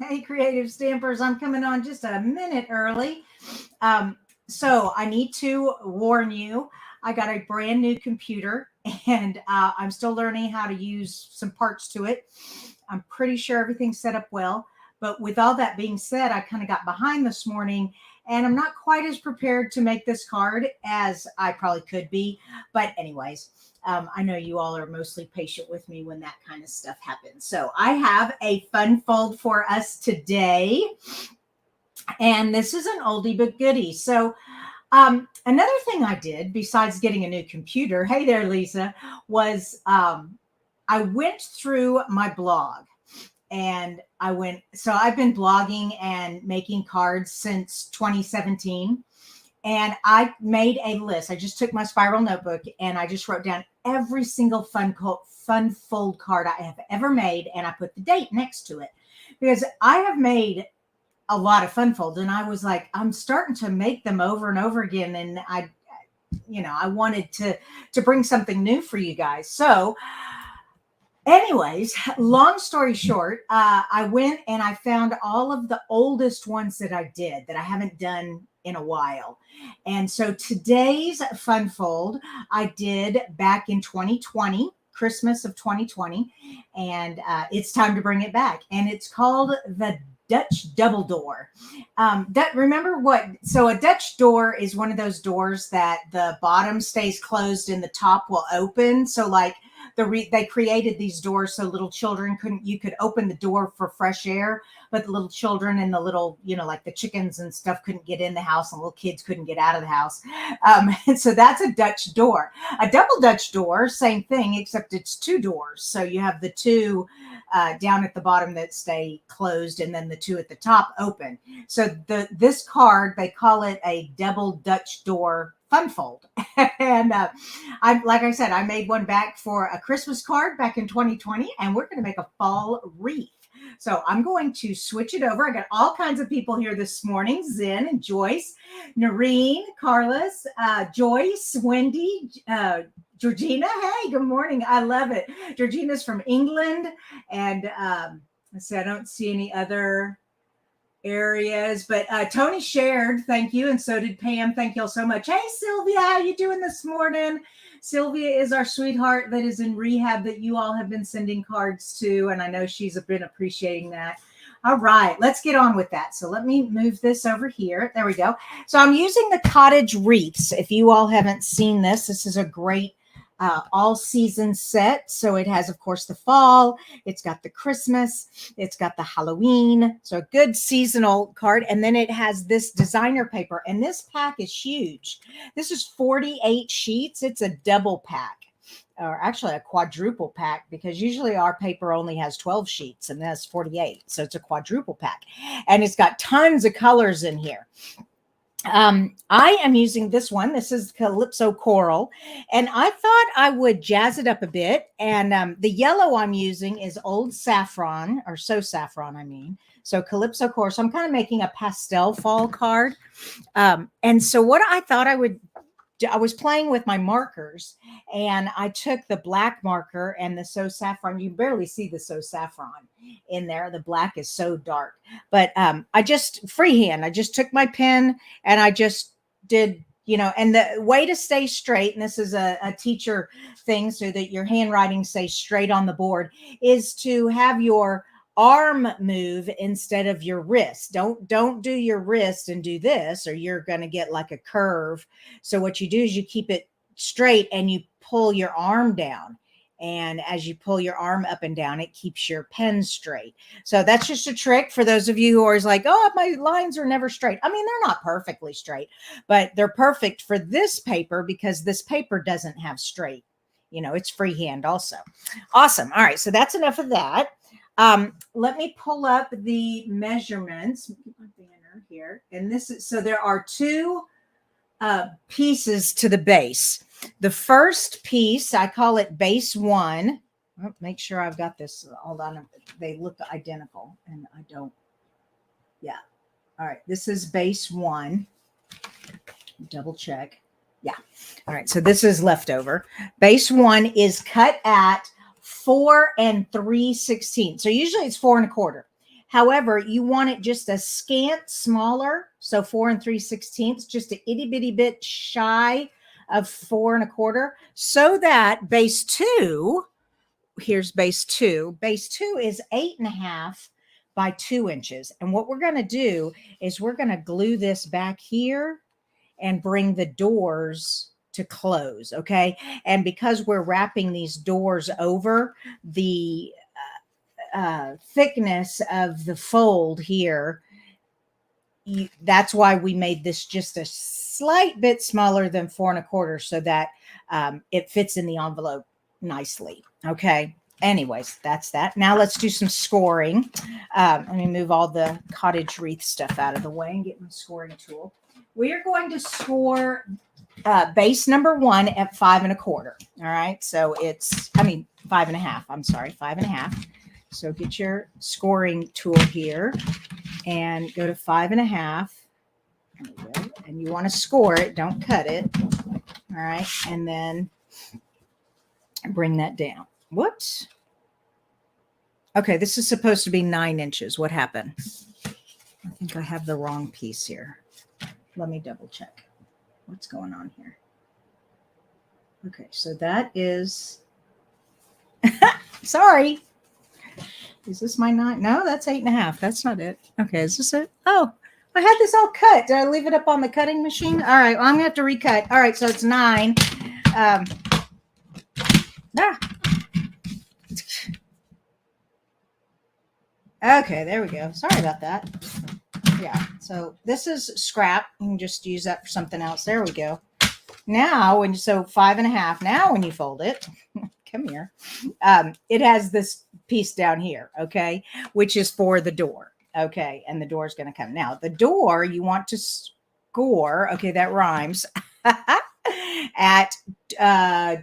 Hey, creative stampers, I'm coming on just a minute early. So I need to warn you, I got a brand new computer and I'm still learning how to use some parts to it. I'm pretty sure everything's set up well. But with all that being said, I kind of got behind this morning and I'm not quite as prepared to make this card as I probably could be. But, anyways, I know you all are mostly patient with me when that kind of stuff happens. So I have a fun fold for us today. And this is an oldie but goodie. So another thing I did besides getting a new computer, hey there, Lisa, was I went through my blog and so I've been blogging and making cards since 2017. And I made a list. I just took my spiral notebook and I just wrote down every single fun fold card I have ever made. And I put the date next to it because I have made a lot of fun folds. And I was like, I'm starting to make them over and over again. And I wanted to bring something new for you guys. So anyways, long story short, I went and I found all of the oldest ones that I did that I haven't done in a while. And so today's fun fold I did back in 2020, Christmas of 2020, and it's time to bring it back. And it's called the Dutch double door. Remember what? So a Dutch door is one of those doors that the bottom stays closed and the top will open. So like they created these doors so little children you could open the door for fresh air, but the little children and the little, like the chickens and stuff couldn't get in the house and little kids couldn't get out of the house. And so that's a Dutch door. A double Dutch door, same thing, except it's two doors. So you have the two down at the bottom that stay closed and then the two at the top open. So this card, they call it a double Dutch door fun fold. And like I said, I made one back for a Christmas card back in 2020, and we're going to make a fall wreath. So I'm going to switch it over. I got all kinds of people here this morning: Zen and Joyce, Noreen, Carlos, Joyce, Wendy, Georgina. Hey, good morning. I love it. Georgina's from England. And let's see, I don't see any other areas, but Tony shared, thank you, and so did Pam. Thank you all so much. Hey Sylvia, how you doing this morning? Sylvia is our sweetheart that is in rehab that you all have been sending cards to, and I know she's been appreciating that. All right, let's get on with that. So let me move this over here. There we go. So I'm using the Cottage wreaths. If you all haven't seen this is a great all season set. So it has, of course, the fall, it's got the Christmas, it's got the Halloween. So a good seasonal card. And then it has this designer paper. And this pack is huge. This is 48 sheets. It's a double pack, or actually a quadruple pack, because usually our paper only has 12 sheets and that's 48. So it's a quadruple pack. And it's got tons of colors in here. I am using this one. This is Calypso Coral, and I thought I would jazz it up a bit. And the yellow I'm using is Old Saffron, or So Saffron, I mean. So Calypso Coral. So I'm kind of making a pastel fall card. And so what I thought I was playing with my markers, and I took the black marker and the So Saffron. You barely see the So Saffron in there. The black is so dark. But I just freehand. I just took my pen and I just did, and the way to stay straight, and this is a teacher thing so that your handwriting stays straight on the board, is to have your arm move instead of your wrist. Don't do your wrist and do this, or you're going to get like a curve. So what you do is you keep it straight and you pull your arm down. And as you pull your arm up and down, it keeps your pen straight. So that's just a trick for those of you who are always like, oh, my lines are never straight. I mean, they're not perfectly straight, but they're perfect for this paper because this paper doesn't have straight. It's freehand also. Awesome. All right. So that's enough of that. Let me pull up the measurements. Keep my banner here. And so there are two pieces to the base. The first piece, I call it base one. Oh, make sure I've got this. Hold on. They look identical and I don't. Yeah. All right. This is base one. Double check. Yeah. All right. So this is leftover. Base one is cut at 4 3/16. So usually it's 4 1/4. However, you want it just a scant smaller. So 4 3/16, just a itty bitty bit shy of 4 1/4, so that base 2, here's base 2. Base 2 is 8.5 by 2 inches. And what we're going to do is we're going to glue this back here and bring the doors to close. Okay. And because we're wrapping these doors over, the thickness of the fold here, that's why we made this just a slight bit smaller than 4 1/4, so that it fits in the envelope nicely. Okay. Anyways, that's that. Now let's do some scoring. Let me move all the cottage wreath stuff out of the way and get my scoring tool. We are going to score base number 1 at 5 1/4. All right. So it's, 5.5. I'm sorry, 5.5. So get your scoring tool here and go to 5.5. There we go. And you want to score it. Don't cut it. All right. And then bring that down. Whoops. Okay. This is supposed to be 9 inches. What happened? I think I have the wrong piece here. Let me double check. What's going on here? Okay. So that is, sorry. Is this my 9? No, that's 8.5. That's not it. Okay. Is this it? Oh, I had this all cut. Did I leave it up on the cutting machine? All right. Well, I'm going to have to recut. All right. So it's 9. Okay. There we go. Sorry about that. Yeah. So this is scrap. You can just use that for something else. There we go. Now, so 5.5. Now, when you fold it, come here. It has this piece down here, okay, which is for the door, okay, and the door is going to come. Now, the door you want to score, okay, that rhymes, at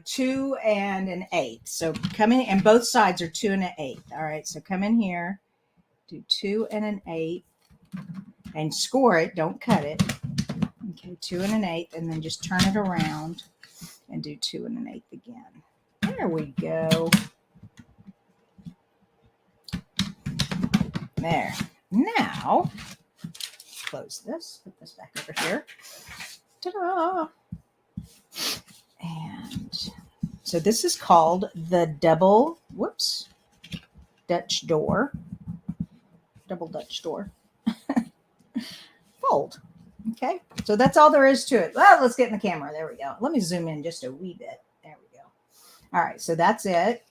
2 1/8. So come in, and both sides are 2 1/8. All right, so come in here, do 2 1/8, and score it. Don't cut it. Okay, 2 1/8, and then just turn it around and do 2 1/8 again. There we go. There. Now, close this. Put this back over here. Ta-da! And so this is called the double, Dutch door. Double Dutch door. Fold. Okay. So that's all there is to it. Well, let's get in the camera. There we go. Let me zoom in just a wee bit. There we go. All right. So that's it.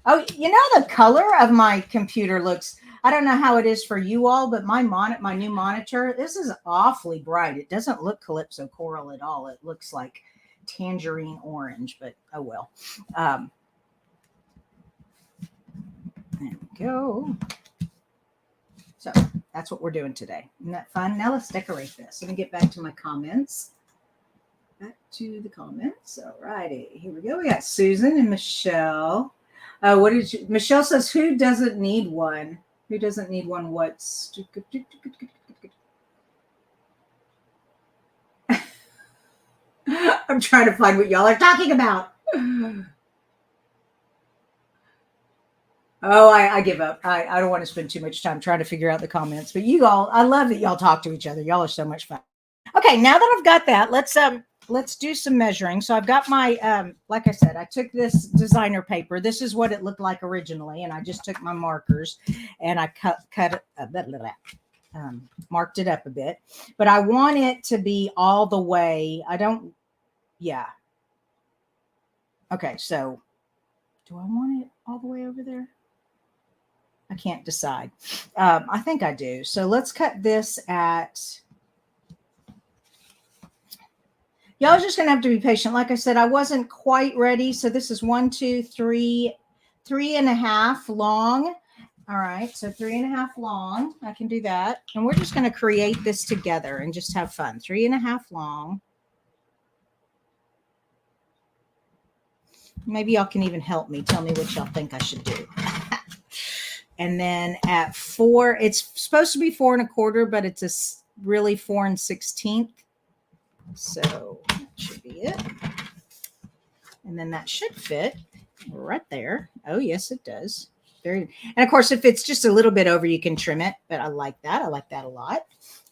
Oh, you know, the color of my computer looks, I don't know how it is for you all, but my new monitor, this is awfully bright. It doesn't look Calypso Coral at all. It looks like tangerine orange, but oh well. There we go. So that's what we're doing today. Isn't that fun? Now let's decorate this. Let me get back to my comments. Back to the comments. All righty. Here we go. We got Susan and Michelle. Michelle says, who doesn't need one? Who doesn't need one? What's I'm trying to find what y'all are talking about. Oh, I give up. I don't want to spend too much time trying to figure out the comments. But you all, I love that y'all talk to each other. Y'all are so much fun. Okay, now that I've got that, let's do some measuring. So I've got my, like I said, I took this designer paper. This is what it looked like originally, and I just took my markers and I marked it up a bit. But I want it to be all the way. Yeah. Okay, so do I want it all the way over there? I can't decide. I think I do. So let's cut this at, y'all are just going to have to be patient. Like I said, I wasn't quite ready. So this is 1, 2, 3, 3.5 long. All right. So 3.5 long. I can do that. And we're just going to create this together and just have fun. 3.5 long. Maybe y'all can even help me. Tell me what y'all think I should do. And then at 4, it's supposed to be 4 1/4, but it's really 4 1/16. So that should be it. And then that should fit right there. Oh, yes, it does. Very, and of course, if it's just a little bit over, you can trim it, but I like that. I like that a lot.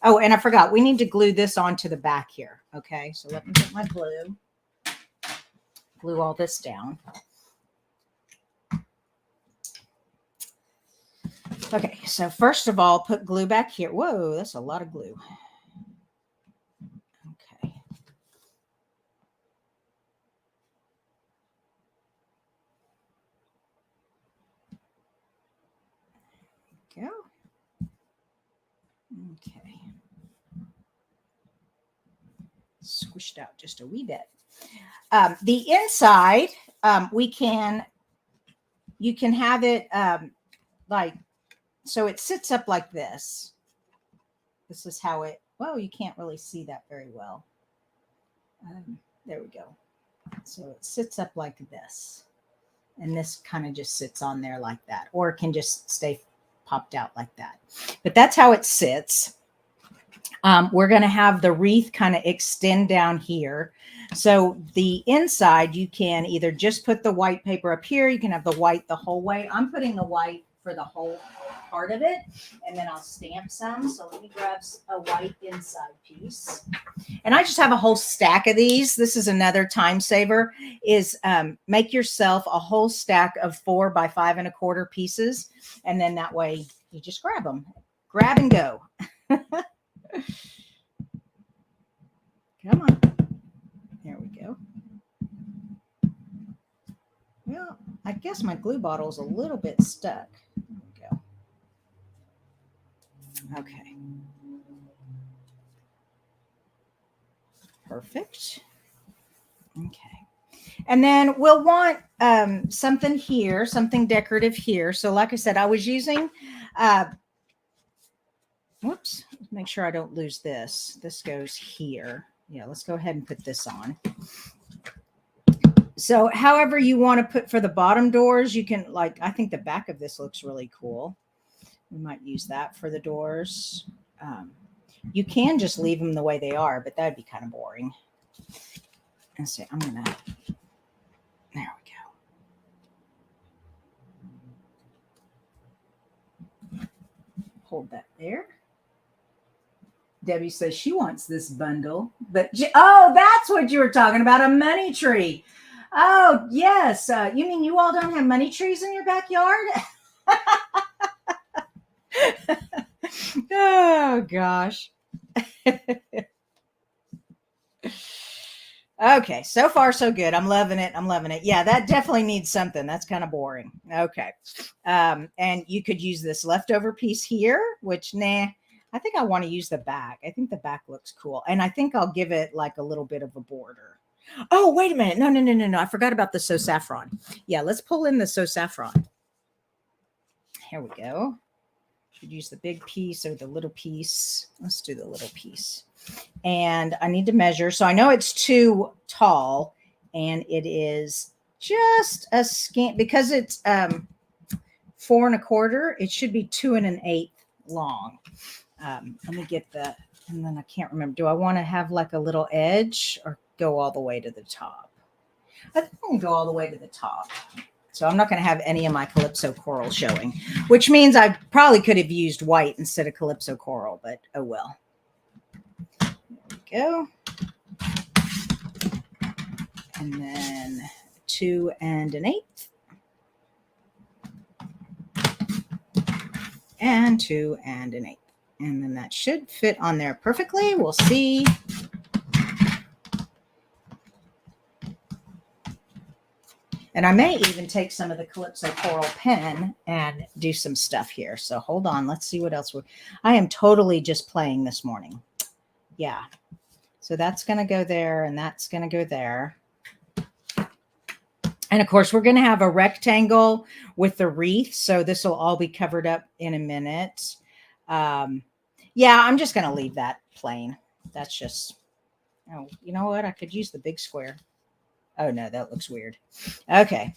Oh, and I forgot, we need to glue this onto the back here. Okay, so let me get my glue all this down. Okay, so first of all, put glue back here. Whoa, that's a lot of glue. Okay. Go. Okay. Squished out just a wee bit. The inside, you can have it like, so it sits up like this. This is how it, well, you can't really see that very well. There we go. So it sits up like this. And this kind of just sits on there like that, or it can just stay popped out like that. But that's how it sits. We're going to have the wreath kind of extend down here. So the inside, you can either just put the white paper up here. You can have the white the whole way. I'm putting the white for the whole part of it, and then I'll stamp some. So let me grab a white inside piece. And I just have a whole stack of these. This is another time saver, is make yourself a whole stack of 4 by 5 1/4 pieces. And then that way you just grab them, grab and go. Come on. There we go. Well, I guess my glue bottle is a little bit stuck. There we go. Okay. Perfect. Okay. And then we'll want something here, something decorative here. So like I said, I was using, whoops, make sure I don't lose this. This goes here. Yeah, let's go ahead and put this on. So however you want to put for the bottom doors, you can, like, I think the back of this looks really cool. We might use that for the doors. You can just leave them the way they are, but that'd be kind of boring. Let's see, I'm going to, there we go. Hold that there. Debbie says she wants this bundle, but oh, that's what you were talking about, a money tree. Oh, yes. You mean you all don't have money trees in your backyard? Oh, gosh. Okay, so far so good. I'm loving it. I'm loving it. Yeah, that definitely needs something. That's kind of boring. Okay. And you could use this leftover piece here, which, nah, I think I want to use the back. I think the back looks cool. And I think I'll give it like a little bit of a border. Oh, wait a minute. No. I forgot about the So Saffron. Yeah, let's pull in the So Saffron. Here we go. Should use the big piece or the little piece. Let's do the little piece. And I need to measure. So I know it's too tall, and it is just a scant, because it's 4 1/4. It should be 2 1/8 long. Let me get the, and then I can't remember. Do I want to have like a little edge or go all the way to the top? I think I'm going to go all the way to the top. So I'm not going to have any of my Calypso coral showing, which means I probably could have used white instead of Calypso coral, but oh well. There we go. And then 2 1/8. And 2 1/8. And then that should fit on there perfectly. We'll see. And I may even take some of the Calypso coral pen and do some stuff here. So hold on. Let's see what else. I am totally just playing this morning. Yeah. So that's going to go there, and that's going to go there. And of course, we're going to have a rectangle with the wreath. So this will all be covered up in a minute. Yeah, I'm just going to leave that plain. That's just, oh, you know what? I could use the big square. Oh, no, that looks weird. Okay.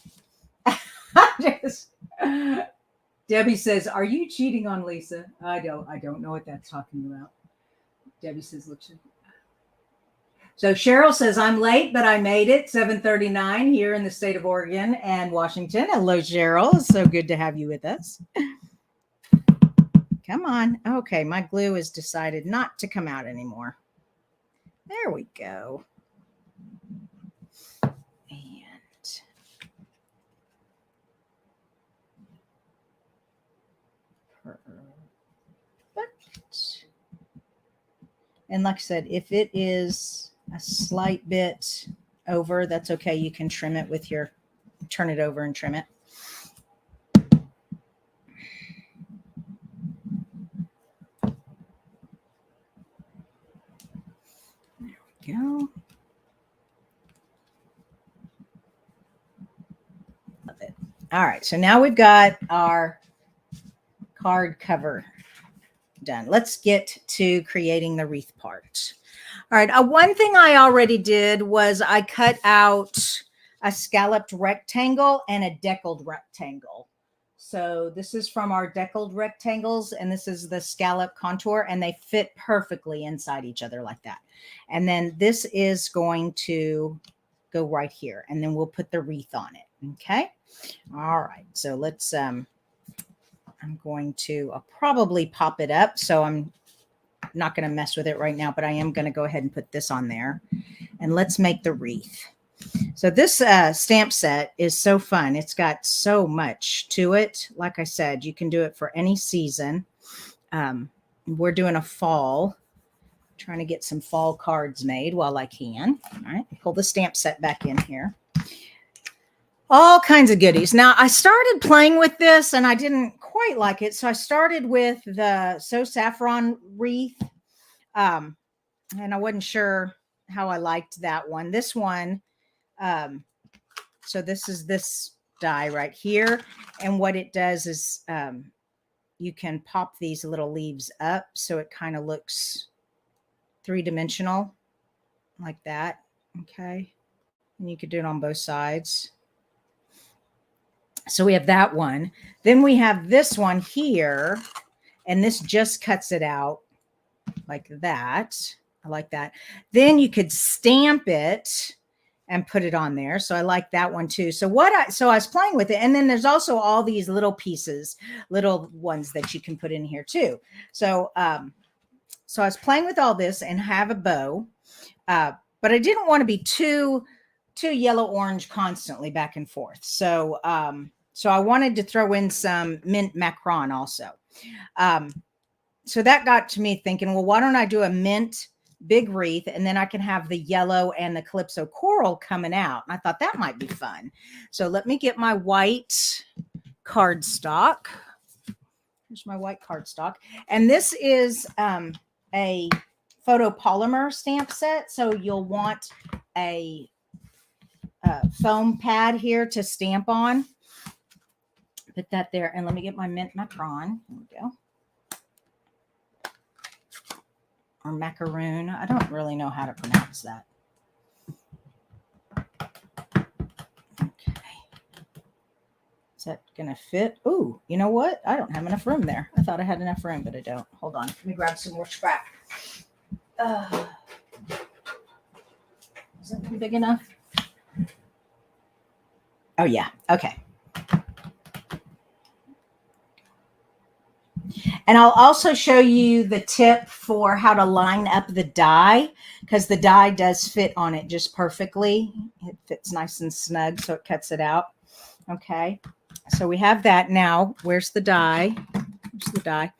Debbie says, are you cheating on Lisa? I don't know what that's talking about. Debbie says, look. So Cheryl says, I'm late, but I made it. 7:39 here in the state of Oregon and Washington. Hello, Cheryl. It's so good to have you with us. Come on. Okay, my glue has decided not to come out anymore. There we go. And perfect. And like I said, if it is a slight bit over, that's okay. You can trim it with your, turn it over and trim it. There we go. Love it. All right, so now we've got our card cover done. Let's get to creating the wreath part. All right, one thing I already did was I cut out a scalloped rectangle and a deckled rectangle. So this is from our deckled rectangles, and this is the scallop contour, and they fit perfectly inside each other like that. And then this is going to go right here, and then we'll put the wreath on it. Okay. All right. So let's, I'm going to probably pop it up. So I'm not going to mess with it right now, but I am going to go ahead and put this on there, and let's make the wreath. So this stamp set is so fun. It's got so much to it. Like I said, you can do it for any season. We're doing a fall, trying to get some fall cards made while I can. All right, pull the stamp set back in here. All kinds of goodies. Now, I started playing with this and I didn't quite like it. So I started with the So Saffron wreath. And I wasn't sure how I liked that one. This one, so this is this die right here. And what it does is you can pop these little leaves up so it kind of looks three-dimensional like that. Okay. And you could do it on both sides. So we have that one. Then we have this one here, and this just cuts it out like that. I like that. Then you could stamp it and put it on there. So I like that one too. So I was playing with it. And then there's also all these little pieces, little ones that you can put in here too. So, so I was playing with all this and have a bow, but I didn't want to be too yellow orange constantly back and forth. So, so I wanted to throw in some mint macaron also. So that got to me thinking, well, why don't I do a mint big wreath, and then I can have the yellow and the Calypso coral coming out. And I thought that might be fun. So let me get my white cardstock. Here's my white cardstock. And this is a photopolymer stamp set. So you'll want a foam pad here to stamp on. Put that there, and let me get my mint macaron. There we go. Or macaroon. I don't really know how to pronounce that. Okay. Is that going to fit? Ooh, you know what? I don't have enough room there. I thought I had enough room, but I don't. Hold on. Let me grab some more scrap. Is that big enough? Oh, yeah. Okay. And I'll also show you the tip for how to line up the die, because the die does fit on it just perfectly. It fits nice and snug, so it cuts it out. Okay, so we have that. Now, where's the die? Where's the die?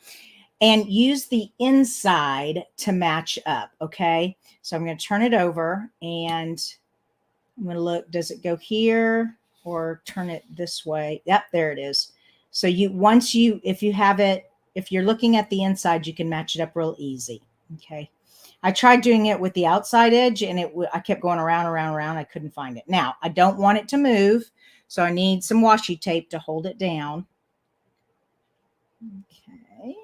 And use the inside to match up, okay? So I'm going to turn it over, and I'm going to look, does it go here or turn it this way? Yep, there it is. So if you have it, if you're looking at the inside, you can match it up real easy. Okay. I tried doing it with the outside edge, and I kept going around. I couldn't find it. Now, I don't want it to move, so I need some washi tape to hold it down. Okay.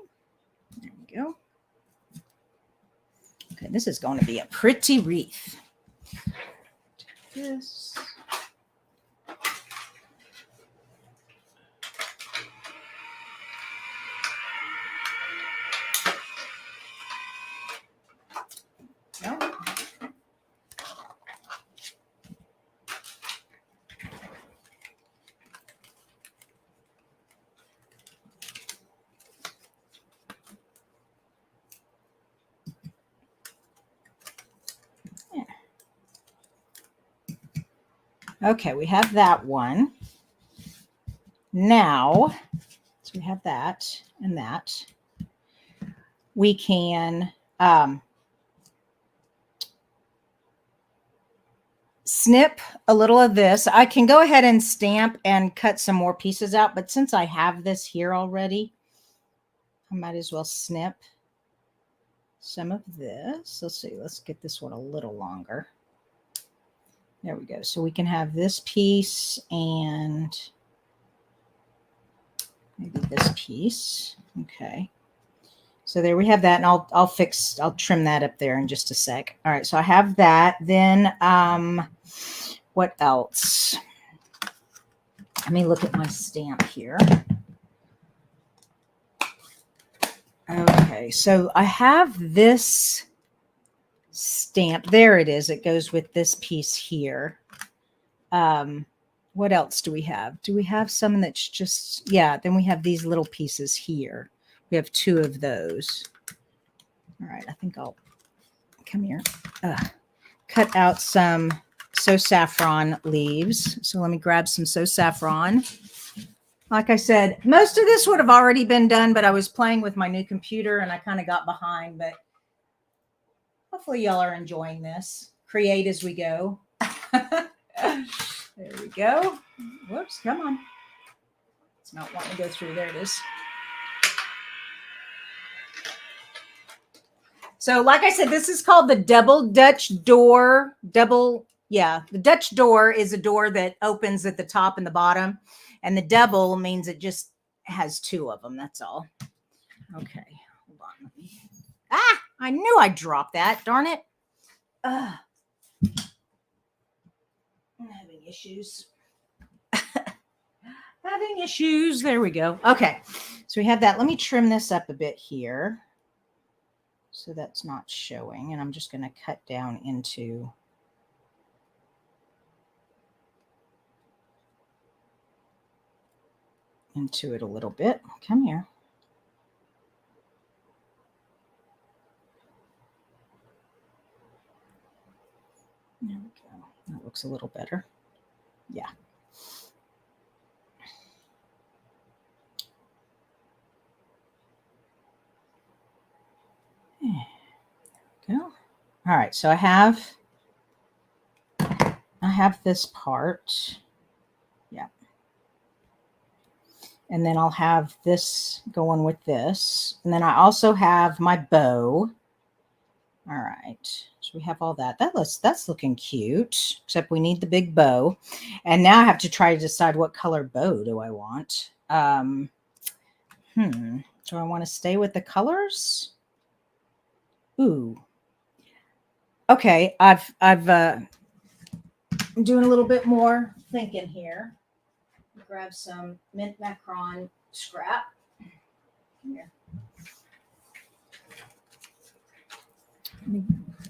There we go. Okay, this is going to be a pretty wreath. Take this. Okay, we have that one. Now, so we have that and that. We can snip a little of this. I can go ahead and stamp and cut some more pieces out, but since I have this here already, I might as well snip some of this. Let's see, let's get this one a little longer. There we go. So we can have this piece and maybe this piece. Okay. So there we have that, and I'll trim that up there in just a sec. All right, so I have that. Then what else? Let me look at my stamp here. Okay, so I have this stamp. There it is. It goes with this piece here. What else do we have? Do we have some that's just, yeah, then we have these little pieces here. We have 2 of those. All right, I think I'll come here. Cut out some So Saffron leaves. So let me grab some So Saffron. Like I said, most of this would have already been done, but I was playing with my new computer and I kind of got behind, but hopefully y'all are enjoying this. Create as we go. There we go. Whoops, come on. It's not wanting to go through. There it is. So like I said, this is called the double Dutch door. The Dutch door is a door that opens at the top and the bottom. And the double means it just has 2 of them. That's all. Okay, hold on. I knew I dropped that. Darn it. I'm having issues. Having issues. There we go. Okay, so we have that. Let me trim this up a bit here, so that's not showing. And I'm just going to cut down into it a little bit. Come here. There we go. That looks a little better. Yeah. There we go. All right, so I have this part. Yeah. And then I'll have this going with this. And then I also have my bow. All right. So we have all that. That's looking cute, except we need the big bow. And now I have to try to decide what color bow do I want. Do I want to stay with the colors? Ooh. Okay, I'm doing a little bit more thinking here. Grab some mint macaron scrap. Here. Let me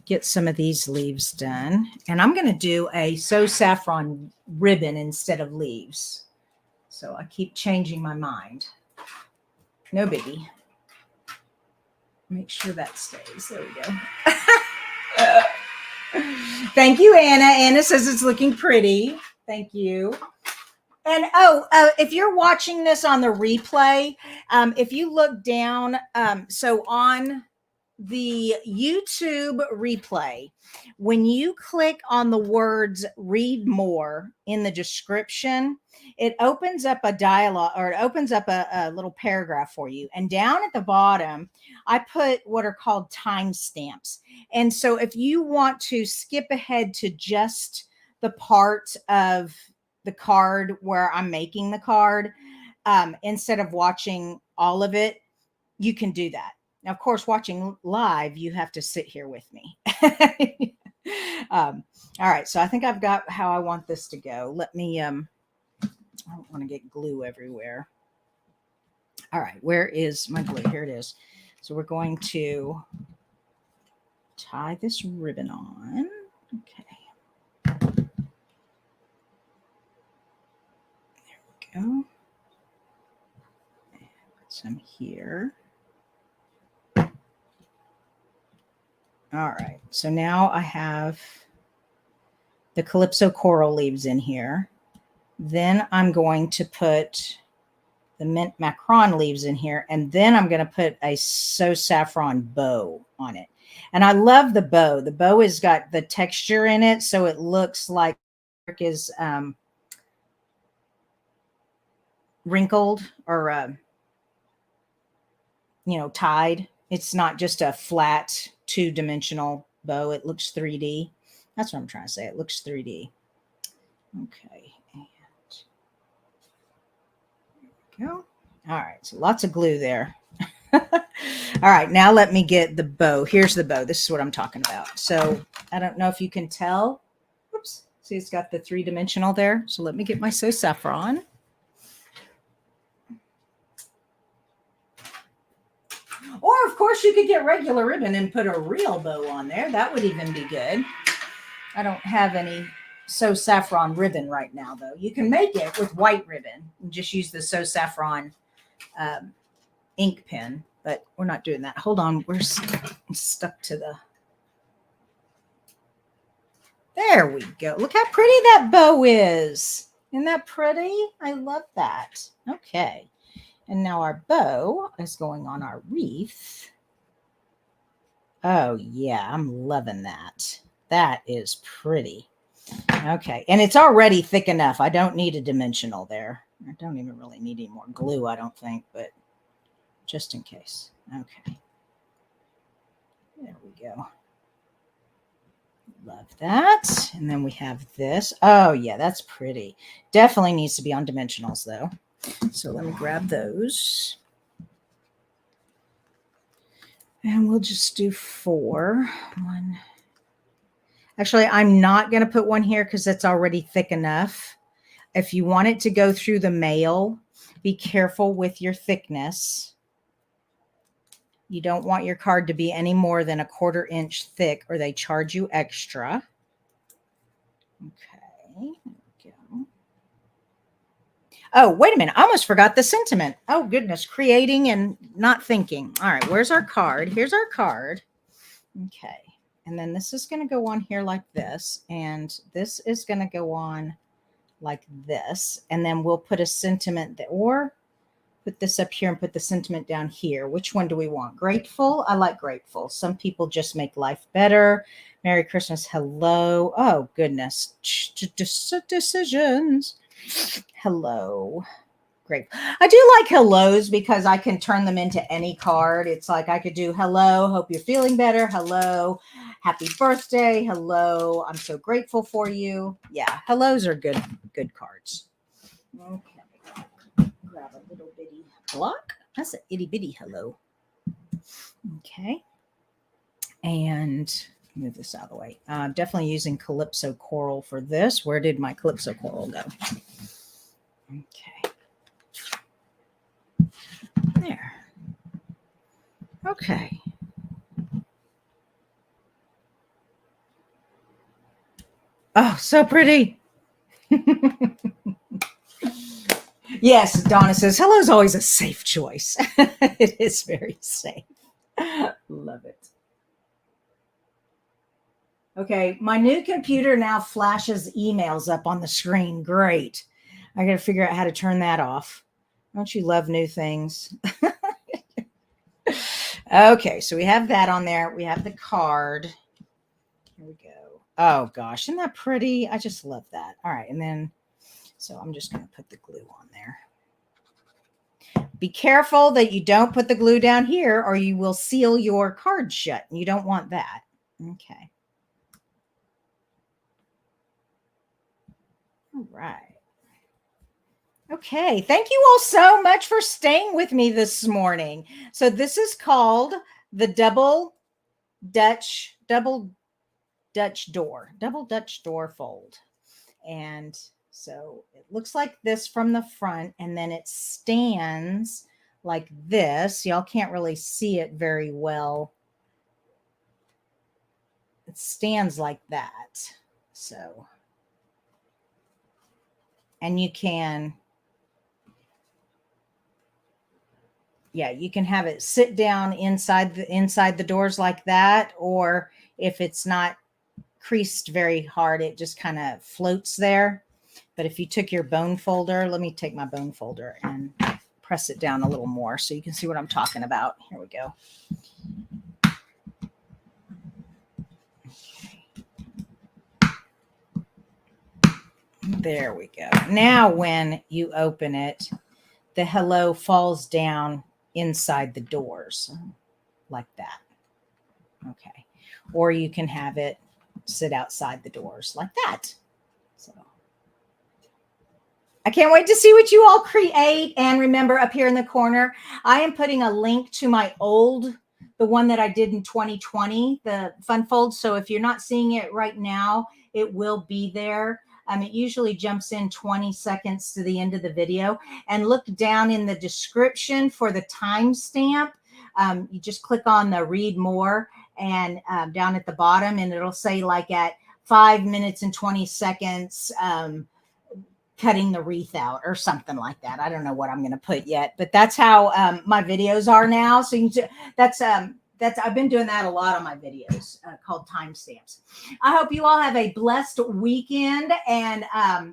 get some of these leaves done. And I'm going to do a So Saffron ribbon instead of leaves. So I keep changing my mind. No biggie. Make sure that stays. There we go. Thank you, Anna. Anna says it's looking pretty. Thank you. And if you're watching this on the replay, if you look down, so on the YouTube replay, when you click on the words read more in the description, it opens up a dialogue, or it opens up a little paragraph for you. And down at the bottom, I put what are called timestamps. And so if you want to skip ahead to just the part of the card where I'm making the card, instead of watching all of it, you can do that. Now, of course, watching live, you have to sit here with me. All right, so I think I've got how I want this to go. Let me, I don't want to get glue everywhere. All right, where is my glue? Here it is. So we're going to tie this ribbon on. Okay. There we go. Put some here. All right, so now I have the Calypso coral leaves in here. Then I'm going to put the mint macaron leaves in here. And then I'm going to put a So Saffron bow on it. And I love the bow. The bow has got the texture in it, so it looks like it is wrinkled or tied. It's not just a flat 2-dimensional bow. It looks 3D. That's what I'm trying to say. It looks 3D. Okay. And there we go. All right. So lots of glue there. All right. Now let me get the bow. Here's the bow. This is what I'm talking about. So I don't know if you can tell. Oops. See, it's got the 3-dimensional there. So let me get my So Saffron. Or, of course, you could get regular ribbon and put a real bow on there. That would even be good. I don't have any So Saffron ribbon right now, though. You can make it with white ribbon and just use the So Saffron ink pen, but we're not doing that. Hold on. We're stuck to the... There we go. Look how pretty that bow is. Isn't that pretty? I love that. Okay. And now our bow is going on our wreath. Oh, yeah, I'm loving that. That is pretty. Okay, and it's already thick enough. I don't need a dimensional there. I don't even really need any more glue, I don't think, but just in case. Okay. There we go. Love that. And then we have this. Oh, yeah, that's pretty. Definitely needs to be on dimensionals, though. So let me grab those. And we'll just do 4. One. Actually, I'm not going to put one here because it's already thick enough. If you want it to go through the mail, be careful with your thickness. You don't want your card to be any more than 1/4 inch thick or they charge you extra. Okay. Oh, wait a minute. I almost forgot the sentiment. Oh, goodness. Creating and not thinking. All right. Where's our card? Here's our card. Okay. And then this is going to go on here like this. And this is going to go on like this. And then we'll put a sentiment there, or put this up here and put the sentiment down here. Which one do we want? Grateful? I like grateful. Some people just make life better. Merry Christmas. Hello. Oh, goodness. Decisions. Hello. Great. I do like hellos because I can turn them into any card. It's like I could do hello, hope you're feeling better. Hello, happy birthday. Hello, I'm so grateful for you. Yeah, hellos are good cards. Okay. Grab a little bitty block. That's an itty bitty hello. Okay. And move this out of the way. Definitely using Calypso coral for this. Where did my Calypso coral go? Okay. There. Okay. Oh, so pretty. Yes, Donna says, hello is always a safe choice. It is very safe. Love it. Okay, my new computer now flashes emails up on the screen. Great. I got to figure out how to turn that off. Don't you love new things? Okay, so we have that on there. We have the card. Here we go. Oh, gosh. Isn't that pretty? I just love that. All right, and then, so I'm just going to put the glue on there. Be careful that you don't put the glue down here or you will seal your card shut. You don't want that. Okay. All right. Okay. Thank you all so much for staying with me this morning. So this is called the double Dutch door fold. And so it looks like this from the front, and then it stands like this. Y'all can't really see it very well. It stands like that. So, and you can, yeah, you can have it sit down inside the doors like that, or if it's not creased very hard. It just kind of floats there. But if you took your bone folder, let me take my bone folder and press it down a little more so you can see what I'm talking about. Here we go. There we go. Now when you open it, the hello falls down inside the doors like that. Okay. Or you can have it sit outside the doors like that. So I can't wait to see what you all create. And remember, up here in the corner, I am putting a link to my the one that I did in 2020, the Fun Fold. So if you're not seeing it right now, it will be there. It usually jumps in 20 seconds to the end of the video. And look down in the description for the timestamp. You just click on the read more and down at the bottom, and it'll say like at 5 minutes and 20 seconds, cutting the wreath out or something like that. I don't know what I'm going to put yet, but that's how my videos are now. So you can, that's I've been doing that a lot on my videos called timestamps. I hope you all have a blessed weekend. And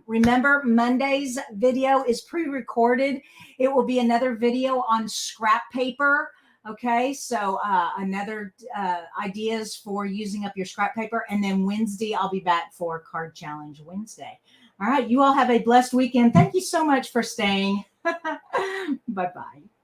remember, Monday's video is pre-recorded. It will be another video on scrap paper. Okay, so another ideas for using up your scrap paper. And then Wednesday, I'll be back for Card Challenge Wednesday. All right, you all have a blessed weekend. Thank you so much for staying. Bye-bye.